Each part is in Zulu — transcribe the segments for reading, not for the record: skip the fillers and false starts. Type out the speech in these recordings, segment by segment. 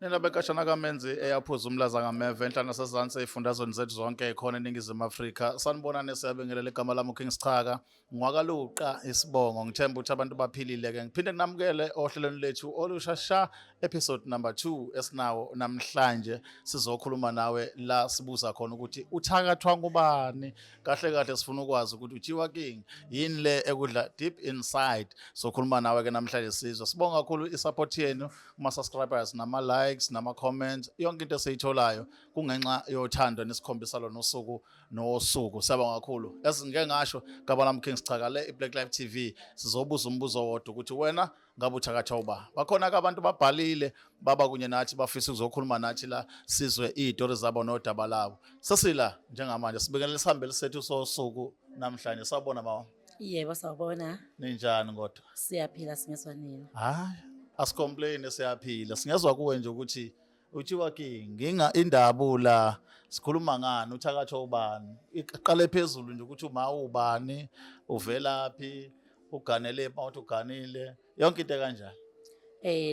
Nina bekashana kaMenzi eyaphuza umlaza ngameva enhlana sezansi ey'fundazweni zethu zonke khona eNingizimu Afrika. Sanibonani siyabingelela igama lami uKing Sichaka. Ngwakaluqa isibongo ngithemba ukuthi abantu baphilile-ke. Ngiphinde namukele ohlelweni lethu olushasha episode number 2 esinawo namhlanje. Sizokhuluma nawe la sibuza khona ukuthi uthakathwa ngubani. Kahle kahle sifuna ukwazi ukuthi uTjiwa King yini le ekudla deep inside. Sokhuluma nawe-ke namhlanje sizwe. Sibonga kakhulu isupport yenu kuma-subscribers nama-likes nama-comments yonke into esiyitholayo kungenxa yothando nesikhombisa lona usuku nosuku. Siyabonga kakhulu. Ngike ngasho gaba lami King Sichaka le iBlack Life TV sizobuza umbuzo wodwa ukuthi wena ngabe uthakathwa uba. Bakhona-ke abantu babhalile baba kunye nathi bafisa ukuzokhuluma nathi la sizwe iy'tori zabo nodaba labo. Sesila njengamanje sibingelela isihambeli sethu sosuku namhlanje. Sawubona mama. Yebo sawubona. Ninjani kodwa? Siyaphila singezwa nini? Hayi, asicomplain siyaphila. Singezwa kuwe nje ukuthi uTjiwa King nginga indabula sikhuluma ngani uthakathwa ubani? Iqale phezulu nje ukuthi uma ubani, uvelaphi, uganele mawuthi uganile, yonke into kanjani.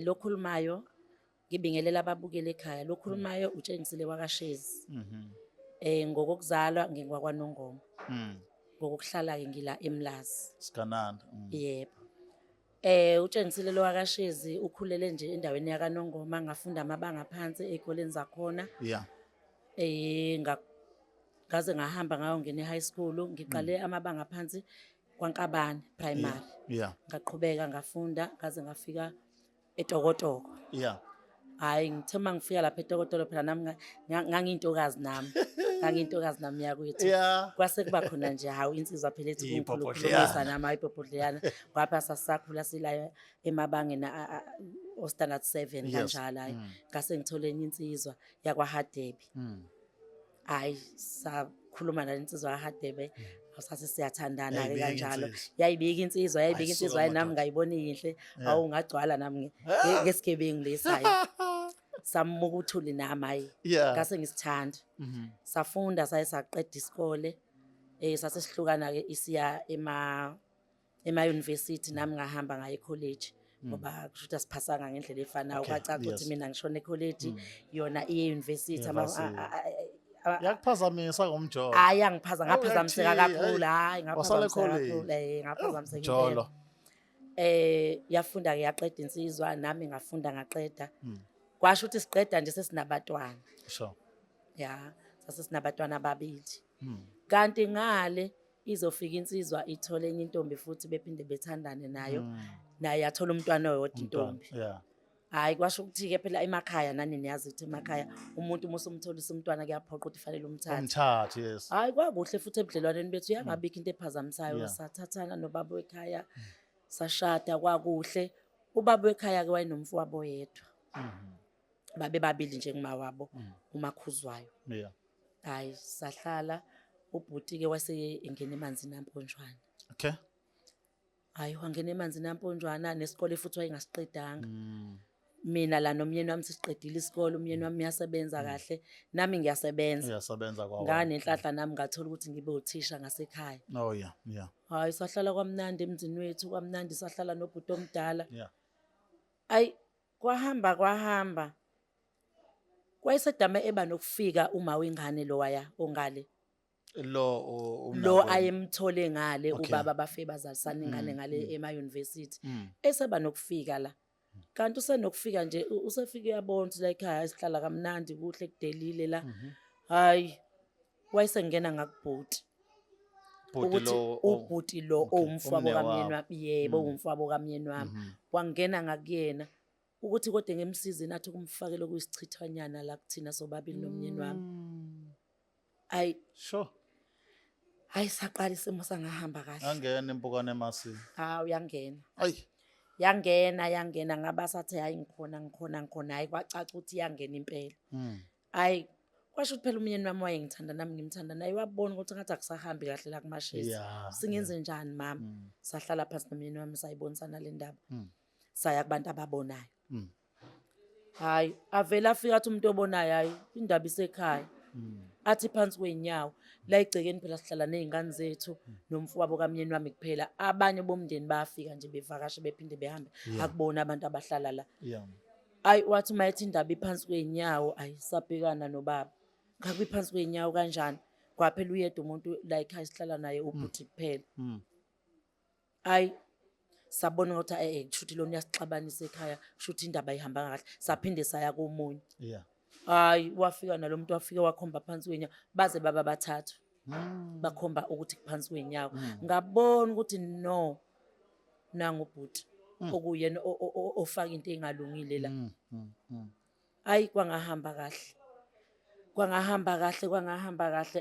Lokhulumayo ngibingelela ababukele ekhaya. Lokhulumayo utshengisile kwaKashezi. Ngokuzalwa ngingwakwaNongoma. Ngokuhlala ke ngila eMlazi. Sikananda. Yebo. Utshengisile lo kwaKashezi ukhulele nje endaweni yakaNongoma ngafunda amabanga phansi ezikoleni zakhona. Yeah. Ngaze ngahamba ngayongena e-high school ngiqale amabanga phansi kwaNkabane primary. Yeah. Ngaqhubeka ngafunda ngaze ngafika eTokotoko. Yeah. Hayi ngithe mangifika lapha eTokotoko phela nami ngangiyintokazi nami. Ngangiyintokazi nami yakwethu. Yeah. Kwase kuba khona nje hawu insizwa phela ethi Ipopodleyana. kukhulumisa nama ipopodleyana. Ngapha sasakhula sila emabangeni o standard 7 kanjalo hayi. Ngase ngithole enye insizwa yakwaHadebe. Hayi sakhuluma nalensizwa yaHadebe. Awusathi siyathandana ke kanjalo. Yayibika insizwa hayi nami ngayibona inhle. Awu ngagcwala nami ngesigebengu lesayo. Samuka uthuli nami hayi. Ngase ngisithanda. Safunda saqeda isikole. Sase sihlukana ke isiya ema university nami ngahamba ngaye college ngoba kusho ukuthi asiphasanga ngendlela efanayo. Kwacaca ukuthi mina ngishona ecollege yona i-university Yakuphazamisa ngomjolo. Hayi ngaphazamiseka kakhulu. Hayi ngaphazamiseka kakhulu. Ngaphazamiseka Jolo. Yafunda ke yaqeda insizwa nami ngafunda ngaqeda. Kwasho ukuthi siqeda nje sesinabatwana. Sure. Ya, sasinabatwana ababili. Kanti ngale izofika insizwa ithole enye intombi futhi bephinde bethandane nayo. Naye yathola umntwana oyodwa intombi. Yeah. Hayi kwasho ukuthi ke phela emakhaya nani niyazi ukuthi emakhaya umuntu musu umtholisa umntwana kuyaphoqa ukuthi fanele umthathe. Umthathe, yes. Hayi kwakuhle futhi ebudlelwaneni bethu yangabikho into ephazamisayo. Sathathana nobaba wekhaya sashada kwakuhle. Ubaba wekhaya ke wayenomfowabo yedwa. Babe babili nje ngumawabo umakhuzwayo. Yeah. Hayi sahlala ubhuti ke wase engena emanzini amponjwana. Okay. Hayi wangena emanzini amponjwana nesikole futhi wayengasiqedanga. Mina la nomyeni wami sisiqedile isikole, umyeni wami uyasebenza kahle, nami ngiyasebenza. Uyasebenza kwawo. Nganenhlahla nami ngathola ukuthi ngibe uthisha ngasekhaya. Oh yeah, yeah. Hayi sahlala kwamnandi emzini wethu, kwamnandi sahlala nobhuti omdala. Yeah. Ayi kwahamba. Kwayisedame eba nokufika uma wengane lo waya ongale. Lo ayemthole ngale ubaba bafe bazalisana ingane ngale ema-university. Eseba nokufika la. Kanti usenokufika nje usefike yabona ukuthi la ekhaya isihlala kamnandi kuhle kudelile la. Hayi wayesengena ngakubhuti. Ubhuti lo umfowabo kamyeni wami. Yebo umfowabo kamyeni wami. Wangena ngakuyena ukuthi kodwa ngemsizi nathi kumfakela kuyisichithanyana la kuthina sobabili nomyeni wami. Ayi sure. Hayi saqala isimo sangahamba kahle. Angena impukane emasini. Hawu yangena. Ayi. Yangena ngaba sathi hayi ngikhona hayi kwacaca ukuthi yangena impela. Hayi kwasho ukuthi phela umyeni wami wayengithanda nami ngimthanda naye wabona ukuthi ngathi akusahambi kahle la kuMashezi. Singenze njani mama? Sahlala phansi nomyeni wami sayibonisana le ndaba. Saya kubantu ababonayo. Hayi avela afika athi umuntu obonayo hayi indaba isekhaya. Athi phansi kwenyawo la igcekeni phela sihlala nezingane zethu nomfowabo kamyeni wami kuphela. Abanye bomndeni bafika nje bevakasha bephinde behambe akubona abantu abahlala la. Ayi wathi mayethi indaba iphansi kwey'nyawo ayisabhekana nobaba. Ngabe iphansi kwey'nyawo kanjani? Kwaphela uyedwa umuntu la ekhaya sihlala naye ubhuti kuphela. Ayi sabona ukuthi kushuthi lona uyasixabanisa ekhaya, kushuthi indaba ayihambanga kahle. Saphinde saya komunye. Yeah. Hayi wafika nalo muntu wafike wakhomba phansi kwey'nyawo baze baba bathathu. Bakhomba ukuthi kuphansi kwey'nyawo. Ngabona ukuthi no nangu ubhuti okuyena ofaka into engalungile la. Ayi kwangahamba kahle.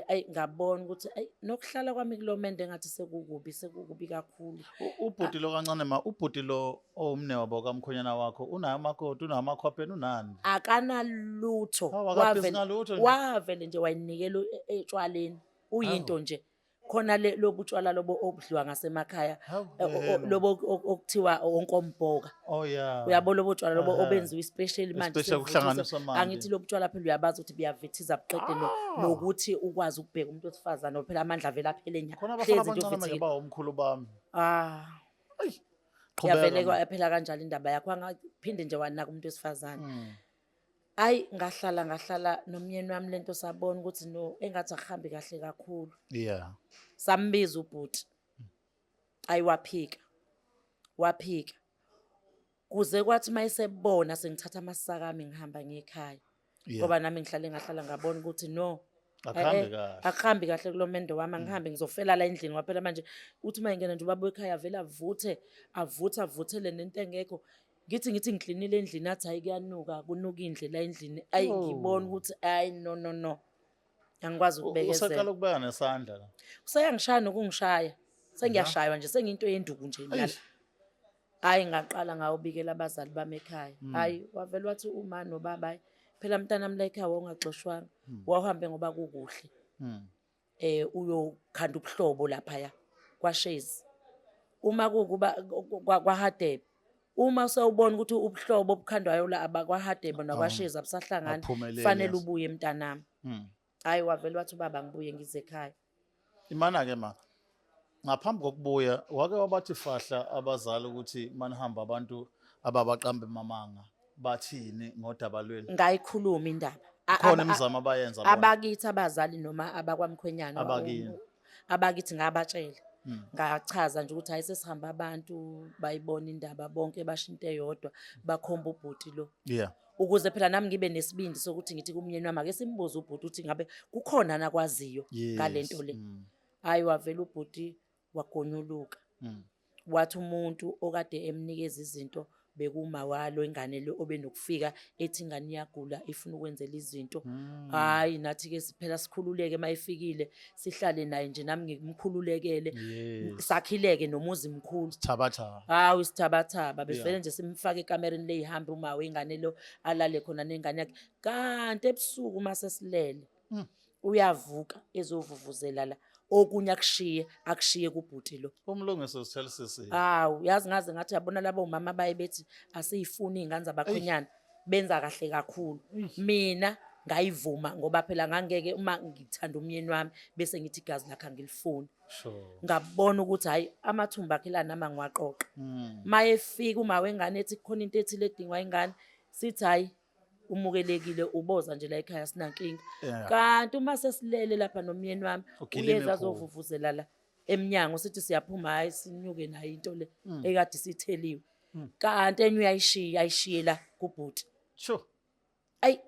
Ayi ngabona ukuthi nokuhlala kwami kulomende engathi sekukubi kakhulu. Ubhuti lo kancane ubhuti lo owumne wabo kamkhonyana wakho unayo amakoti, unayo amakhwapeni, unani? Akanalutho. Wavele nje wayinikela etshwaleni. Uyinto nje. Khona lobu tshwala lobo obudliwa ngasemakhaya lobo okuthiwa onkombhoka. Oh yeah. Uyabo lobo tshwala lobo obenziwe special manje. Special kuhlanganiswa manje. Angithi lobu tshwala phela uyabazi ukuthi buyavithiza buqede nokuthi ukwazi ukubheka umuntu wesifazane phela amandla vele aphele nya. Khona abafana abancane manje bawumkhulu bami. Yavele phela kanjalo indaba yakho angaphinde nje wanaka umuntu wesifazane. Ayi ngahlala nomyeni wami lento sabona ukuthi no engathi akuhambi kahle kakhulu. Yeah. Sambiza ubhuti. Ayi waphika. Kuze kwathi mayisebona sengithatha amasaka ami ngihamba ngekhaya. Ngoba nami ngahlala ngabona ukuthi no akuhambi kahle kulomendo wami ngihambe ngizofela la endlini waphela manje uthi mayingena nje ubaba ekhaya vele avuthele nento engekho. Ngithi ngiklinile endlini athi hayi kuyanuka kunuka indlela endlini. Ayi ngibona ukuthi ayi no. Angikwazi ukubekezela. Usaqala ukubeka nesandla la. Usayangishaya nokungishaya. Sengiyashaywa nje sengiyinto yenduku nje njalo. Hayi ngaqala ngawubikela abazali bami ekhaya. Hayi wavela wathi uma nobaba phela mntanami la ekhaya ungaxoshwanga. Wahambe ngoba kukuhle. Uyokhanda ubuhlobo lapha kwaShezi. Uma kukuba kwaHadebe. Uma sewubona ukuthi ubuhlobo obukhandwayo la abakwaHadebe nakwaShezi abusahlangani kufanele ubuye mntanami. Hayi wavela wathi ubaba ngibuye ngize ekhaya. Imana ke ngaphambi kokubuya wake wabathi fahla abazali ukuthi manihamba abantu ababaqambe mamanga bathini ngodaba lweni. Ngayikhuluma indaba. Khona imizamo abayenza bona. Abakithi abazali noma abakwamkhwenyana. Abakithi ngabatshela. Ngachaza nje ukuthi ayisesihamba abantu bayibona indaba bonke bashinte yodwa bakhomba ubhuti lo. Yeah. Ukuze phela nami ngibe nesibindi sokuthi ngithi kumyeni wami ake simbuze ubhuti ukuthi ngabe kukhona nakwaziyo ngalento le. Hayi wavela ubhuti wagonyuluka. Wathi umuntu okade emnikeza izinto bekuma walo ingane le obenokufika ethi ingane iyagula ifuna ukwenzela izinto. Hayi nathi ke siphela sikhululeke mayifikile sihlale naye nje nami ngimkhululekele. Sakhileke nomuzi mkhulu. Sithabatha. Hawu sithabathaba bevele nje simfaka ekamereni leyihamba uma wengane lo alale khona nengane yakhe. Kanti ebusuku mase silele. Uyavuka ezovuvuzela la. Okunye akushiye kubhuti lo. Umlungiso sithelisi. Yazi ngaze ngathi yabona labo umama baye bethi asiyifuni izingane zabakhonyana benza kahle kakhulu. Mina ngayivuma ngoba phela ngangeke uma ngithanda umyeni wami bese ngithi igazi lakhe angilifuni. Sure. Ngabona ukuthi hayi amathumba akhe la nama ngiwaqoqa. Mayefika uma wengane ethi khona into ethile edingwa ingane sithi hayi umukelekile uboza nje la ekhaya sinankinga. Kanti uma sesilele lapha nomyeni wami uyeza azovuvuzela la eminyango sithi siyaphuma hayi sinyuke nayo into le ekade sitheliwe. Kanti enye ayishiye la kubhuti. Sure. Ayi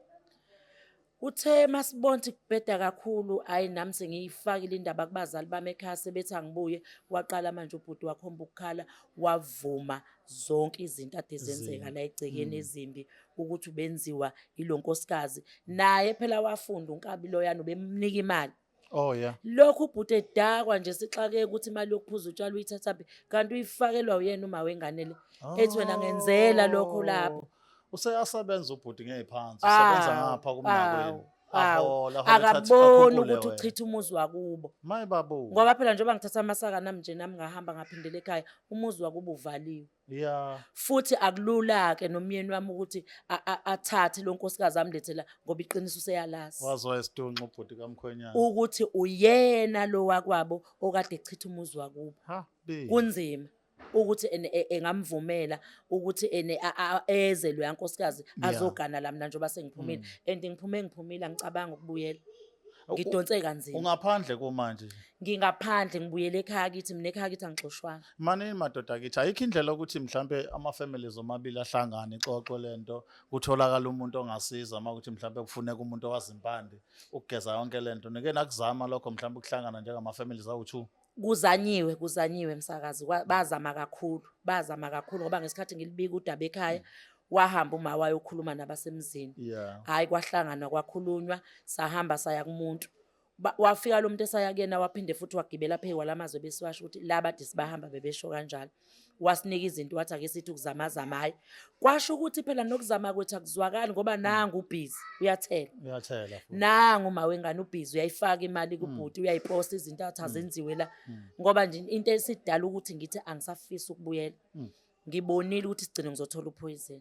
uthe masibonthi kubheda kakhulu hayi nami sengiyifakile indaba kubazali bami ekhaya sebethi angibuye waqala manje ubhuti wakhomba ukukhala wavuma zonke izinto ade zenzeka la egcekeni ezimbi ukuthi ubenziwa ilonkosikazi naye phela wafunda uNkabi loyana ubemnika imali. Oh yeah. Lokhu ubhuti edakwa nje sixakeke ukuthi imali yokuphuza utshwala uyithathaphi kanti uyifakelwa uyena uma wengane le ethi wena ngenzela lokho lapho. Useyasebenza ubhuti ngephansi usebenza ngapha kumnakwenu. Akaboni ukuthi uchitha umuzi wakubo. Mayibabu. Ngoba phela njengoba ngithatha amasaka nami nje nami ngahamba ngaphindela ekhaya umuzi wakubo uvaliwe. Yeah. Futhi akulula ke nomyeni wami ukuthi athathe lo nkosikazi amlethela ngoba iqiniso useyalazi. Wazwa isidunqa ubhuti kamkhwenyana. Ukuthi uyena lo wakwabo okade echitha umuzi wakubo. Ha be. Kunzima. ukuthi engamvumela ukuthi eze loya nkosikazi Yeah. azogana la mina njengoba sengiphumile and ngiphumile angicabanga ukubuyela U- ngidonse kanzima Ungaphandle kumanje. ngingaphandle ngibuyele ekhaya kithi mina ekhaya kithi angixoshwanga Manini madoda kithi ayikho indlela ukuthi mhlambe ama-families omabili ahlangane ixoxwe lento kutholakala umuntu ongasiza uma ukuthi mhlambe kufuneka umuntu owazimpande ukugeza yonke lento nike nakuzama lokho mhlambe ukuhlangana njengama-families awu-2. kuzanyiwe msakazi bazama kakhulu ngoba ngesikhathi ngilibika udaba ekhaya wahamba uma wayokhuluma nabasemzini Yeah. hayi kwahlangana kwakhulunywa sahamba saya kumuntu wafika lo muntu esaya kuyena waphinde futhi wagibela phezu kwalamazwe besiwasho ukuthi labade sibahamba bebesho kanjalo wasinika izinto wathi ake sithi ukuzamazama hayi kwasho ukuthi phela nokuzama kwethu akuzwakali ngoba nangu ubhizi uyathela Uyathela futhi. nangu uma wengane ubhizi uyayifaka imali kubhuti uyayiposta izinto athi azenziwe la ngoba nje into esidala ukuthi ngithi angisafisi ukubuyela ngibonile ukuthi sigcine ngizothola upoison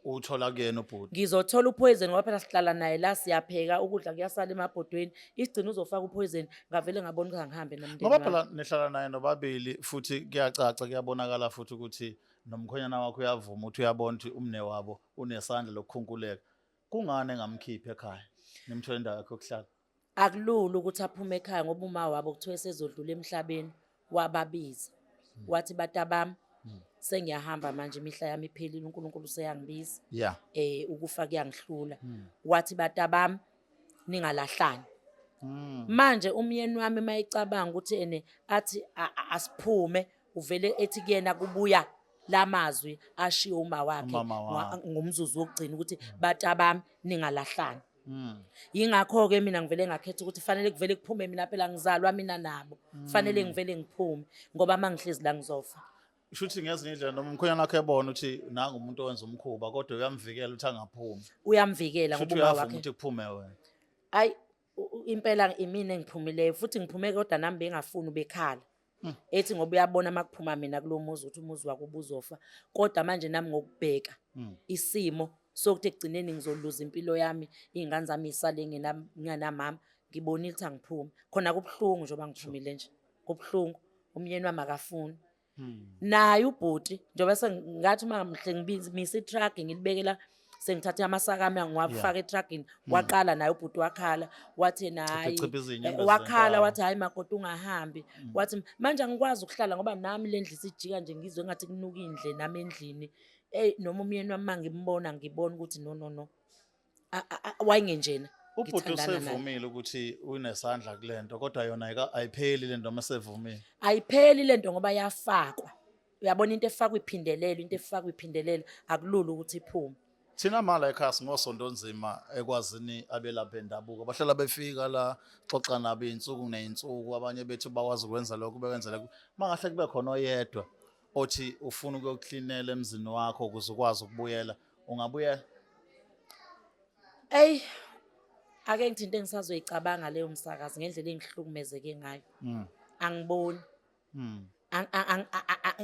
Uthola kuyena ubhuti. ngizothola upoison ngoba phela sihlala naye la siyapheka ukudla kuyasala emabhodweni isigcine uzofaka upoison ngavele ngabona ukuthi angihambe nomndeni Ngoba wami. phela nihlala naye nobabili futhi kuyacaca kuyabonakala futhi ukuthi nomkhonyana wakho uyavuma ukuthi uyabona ukuthi umne wabo unesandla lokukhunkuleka. Kungani engamkhiphi ekhaya? Nimthole indawo yakhe yokuhlala. Akulula ukuthi aphume ekhaya ngoba uma wabo kuthiwe sezodlula emhlabeni wababiza wathi batabami sengiyahamba manje imihla yami iphelile uNkulunkulu useyangibiza Yeah. ukufa kuyangihlula wathi batabami ningalahlani Mm. manje umyeni wami mayicabanga ukuthi athi asiphume uvele ethi kuyena kubuya lamazwi ashiyo uma wakhe Umama wakhe. ngomzuzu wokugcina ukuthi batabami ningalahlani Mm. yingakho ke mina ngivele ngakhetha ukuthi fanele kuvele kuphume mina phela ngizalwa mina nabo fanele ngivele ngiphume ngoba mangihlezi la ngizofa Shuthi ngezinye indlela noma umkhonyana wakhe ebona ukuthi nanga umuntu owenza umkhuba kodwa uyamvikela ukuthi angaphumi. uyamvikela Shuthi ngoba uma uyavuma wakhe ukuthi kuphume wena. ayi impela imina engiphumileyo futhi ngiphume kodwa nami bengafuni ubekhala ethi ngoba uyabona makuphuma mina kulomuzi ukuthi umuzi wakuba uzofa kodwa manje nami ngokubheka isimo sokuthi ekugcineni ngizoluza impilo yami izingane zami isale ngingenamama ngibonile ukuthi angiphume khona kubhlungu njengoba ngiphumile nje kubhlungu umyeni wami akafuni naye ubhuti njengoba sengathi mangamhle ngibimisa itruck ngilibekela sengithathe amasaka ami ngiwafaka etruckini waqala naye ubhuti wakhala wathi nayi Chipha izinyembezi wakhala zendawo. wathi hayi makoti ungahambi wathi manje angikwazi ukuhlala ngoba nami le ndlu isijika nje ngizwe ngathi kunuka indle nami endlini noma umyeni wami mangimbona ngibona ukuthi no wayengenjena Ubhuti usevumile ukuthi unesandla kulento kodwa yona ayipheli lento uma sevumile. ayipheli lento ngoba yafakwa uyabona into efakwa iphindelela akulula ukuthi iphume Thina mala ekhaya singosonto nzima ekwazini abelaphi bendabuko bahlala befika la xoxa nabo insuku neinsuku abanye bethu bakwazi ukwenza lokho bekwenza lokho mangahle kube khona oyedwa othi ufuna ukuyoklinela emzini wakho ukuze ukwazi ukubuyela ungabuyela. ake ngithi into engisazoyicabanga leyo msakazi ngendlela engihlukumezeke ngayo angiboni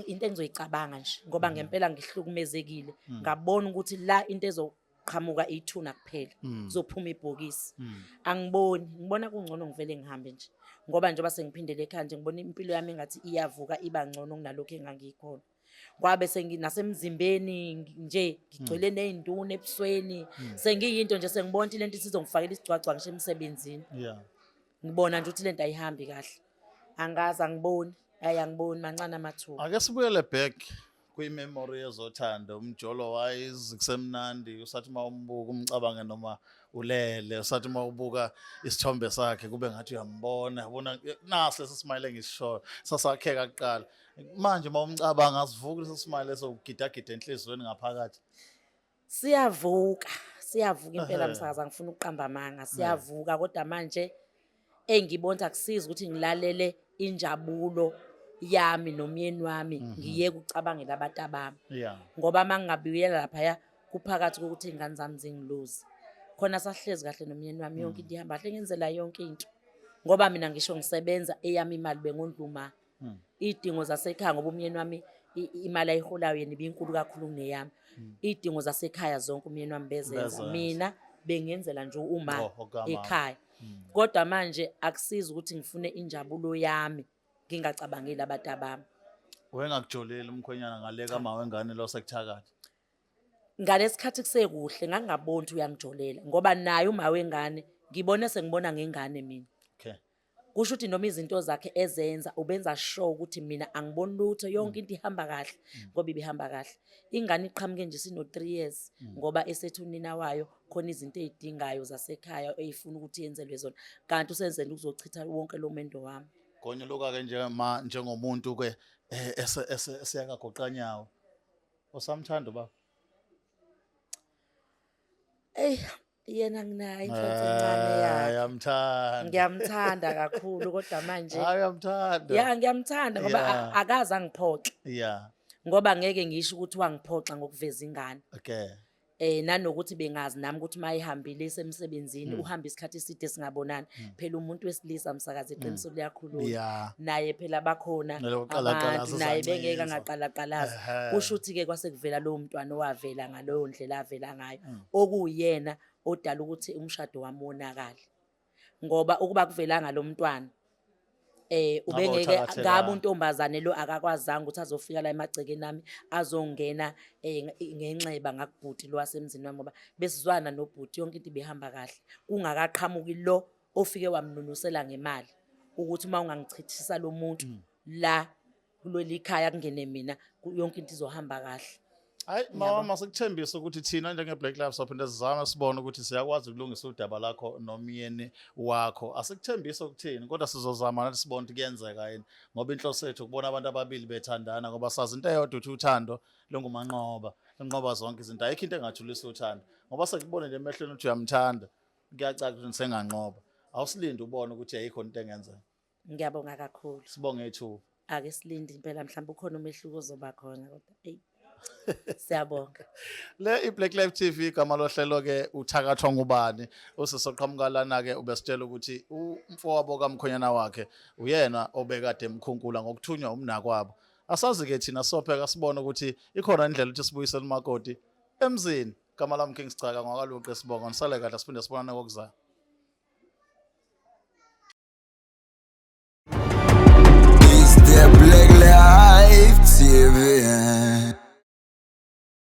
into engizoyicabanga nje ngoba ngempela ngihlukumezekile ngabona ukuthi la into ezoqhamuka ithuna kuphela kuzophuma ibhokisi angiboni ngibona kungcono ngivele ngihambe nje ngoba njengoba sengiphindele ekhaya nje ngibona impilo yami engathi iyavuka iba ngcono kunalokho engangikhona kwabe senginasemzimbeni nje ngigcwele nezinduna ebusweni sengiyinto nje sengibona ukuthi lento isizongifakela isigcwagcwa ngisho emsebenzini Yeah. ngibona nje ukuthi lento ayihambi kahle angazi angiboni mancane amathuba Ake sibuyele back kwi-memory yezothando umjolo wise kusemnandi usathi mawumbuka umcabange noma ulele usathi mawubuka isithombe sakhe kube ngathi uyambona yabona nasi sesismile ngisho sasakheka kuqala manje mawumcabanga asivuki sesimile sokugidagida enhlizweni ngaphakathi. siyavuka impela msakaza ngifuna ukuqamba amanga siyavuka kodwa manje engibona akusizi ukuthi ngilalele injabulo yami nomyeni wami ngiyeke ucabangela abantu abami Yeah. ngoba mangingabuyela lapha kuphakathi kokuthi ingane zami zingiluze khona sahlezi kahle nomyeni wami yonke into ihamba kahle ngenzela yonke into ngoba mina ngisho ngisebenza eyami imali bengondluma idingo zasekhaya ngoba umyeni wami imali ayiholayo yena ibinkulu kakhulu kuneyami idingo zasekhaya zonke umyeni wami bezenza mina bengenzela nje uma ekhaya kodwa manje akusizi ukuthi ngifune injabulo yami ngingacabangeli abantu abami Wengakujoleli umkhwenyana ngale kama wengane lo sekuthakatha. Ngalesikhathi kusekuhle ngangingaboni ukuthi uyangijolela ngoba naye uma wengane ngibone sengibona ngengane mina. Okay. Kusho ukuthi noma izinto zakhe ezenza ubenza sure ukuthi mina angiboni lutho yonke into ihamba kahle ngoba ibihamba kahle. Ingane iqhamuke nje sino 3 years ngoba esethu unina wayo khona izinto ezidingayo zasekhaya eyifuna ukuthi yenzelwe zona kanti usenzela ukuzochitha wonke lo mendo wami. Konye loka-ke njengomuntu-ke esiyakagoqanyawo. Usamthanda baba? Yena nginayo inhlonze encane yakhe. Yamthanda. Ngiyamthanda kakhulu kodwa manje Uyamthanda. ya ngiyamthanda ngoba Yeah. akaze angiphoxe Yeah. ngoba ngeke ngisho ukuthi wangiphoxa ngokuveza ingane. Okay. Nanokuthi bengazi nami ukuthi mayihambile esemsebenzini uhamba isikhathi eside singabonani phela umuntu wesilisa umsakazi eqiniso liyakhuluma Yeah. naye phela bakhona Nelokuqalaqalaza abantu naye usancizwa. bengeke angaqalaqalaza kusho ukuthi ke kwase kuvela lowo mntwana owavela ngaloyo ndlela avela ngayo okuyena odala ukuthi umshado wami wonakala ngoba ukuba kuvelanga lo mntwana ubengeke ngabe untombazane lo akakwazanga ukuthi azofika la emagcekeni nami azongena ngenxeba ngakubhuti lo wasemzini wami ngoba besizwana nobhuti yonke into ibihamba kahle kungakaqhamuki lo ofike wamnunusela ngemali ukuthi uma ungangichithisa lo muntu la kuleli khaya kungene mina yonke into izohamba kahle. Hayi mama sikuthembisa ukuthi thina njenge-Black Lives sophinde sizame sibone ukuthi siyakwazi ukulungisa udaba lakho nomyeni wakho. Asikuthembisa ukuthini kodwa sizozama nathi sibone ukuthi kuyenzeka yini ngoba inhloso yethu ukubona abantu ababili bethandana ngoba sazi into eyodwa ukuthi uthando lungumanqoba linqoba zonke izinto. Ayikho into engathulisa uthando ngoba sekubone nje emehlweni ukuthi uyamthanda kuyacaca ukuthi senganqoba. Awusilinde ubone ukuthi ayikho into engenzeka. Ngiyabonga kakhulu. Sibonge ethu. Ake silinde impela mhlawumbe ukhona umehluko ozoba khona kodwa siyabonga. Le iBlack Live TV igama lohlelo ke uthakathwa ngubani usesoqhamukalana ke ubesitshela ukuthi umfowabo kaMkhonyana wakhe uyena obekade emkhunkula ngokuthunywa umnakwabo. Asazi ke thina sopheka sibone ukuthi ikhona indlela ukuthi sibuyisele umakoti emzini. Igama lami King Sicaka ngwakaluqe sibonga nisale kahle siphinde sibonane ngokuzayo.